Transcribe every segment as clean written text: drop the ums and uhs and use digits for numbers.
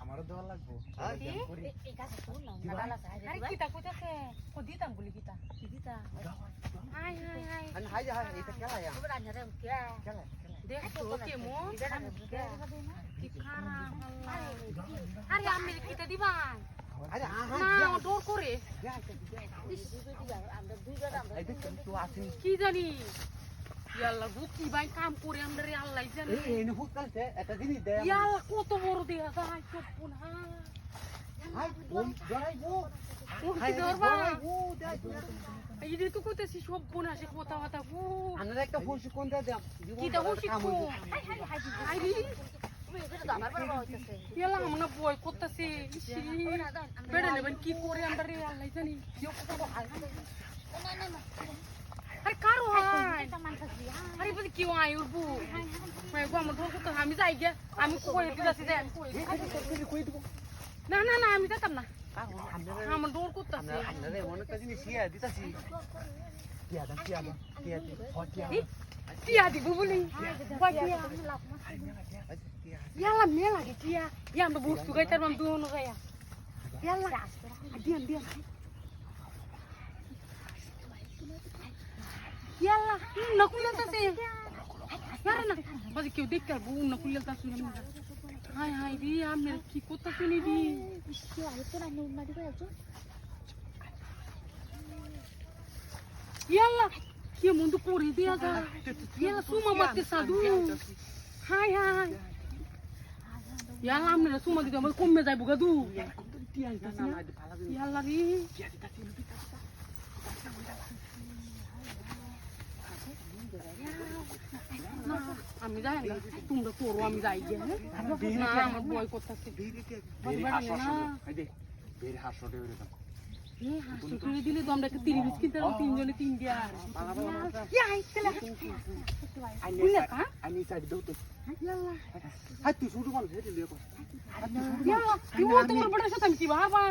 আমারও দেওয়া লাগবো কি জানি ইয়াল্লা বুকি ভাই কাম করে আমরা রে আল্লাহ জানে এই নুহুক কালতে একটা জিনিস দেয় ইয়াল্লা কত বড় দেয়া যায় চপ্পন হাই ওই জড়াইবো কি ধরবা এই যে তো কইতেছি সব বোন আসে কথা কথা গো আমরা একটা হোসি কোন দে দাম কিটা হোসি কো হাই রে ইয়াল্লা আমরা বই করতেছি বেড়ে নেবেন কি করে আমরা রে আল্লাহ জানি আরে কারো হাই আরে বলি কি আই উরবু মাই গো আমার ধর তো আমি যাই গে আমি কই দিতে যাচ্ছি যে না না না আমি যেতাম না আমার দৌড় করতেছি আমরা মনে একটা জিনিস শিয়া দিতাছি টিয়া দিব বলি ইয়াল্লা মেলা গে টিয়া ইয়া আমরা বস্তু গাইতার মান দুনো গায়া ইয়াল্লা দিন দিন ইয়াল্লা নকুলতাছে यार ना बस क्यों देख कर वो नकुलता सुन हाय हाय दी यार मेरे की कोता सुनी दी इसके आए तो ना उन्ना दी को याल्ला ये मुंडू कोरी दिया जा याल्ला सुमा मत साधु हाय हाय याल्ला मेरे सुमा दी मत कम में जाए बुगा दू याल्ला री আমি যাই না তোমরা তোরও আমি যাই গে না আমার বয় করতেছে দিলে তো আমরা একটা 30 কিনতে তিনজনে 3 দিয়া কি বাবা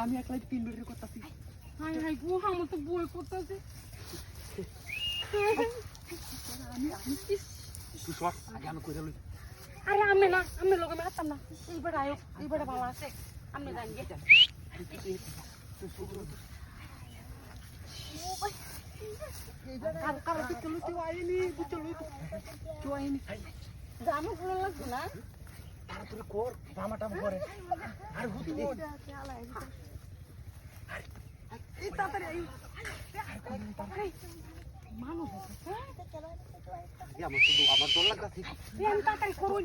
আমি একলাই 3 মিনিট করতেছি হাই হাই গো আমার তো বই করতেছে আরে আমি না আমি লোকে মারতাম না এইবার আয়ো এইবার ভালো আছে আমি জানি গে কারো তো চলো তুই আইনি তুই আইনি জানো ভালো লাগছে না তাড়াতাড়ি কর জামাটা পরে আর হুদি এই তাড়াতাড়ি আই মানুষ আমার দোল লাগা ঠিক তাড়াতাড়ি করুন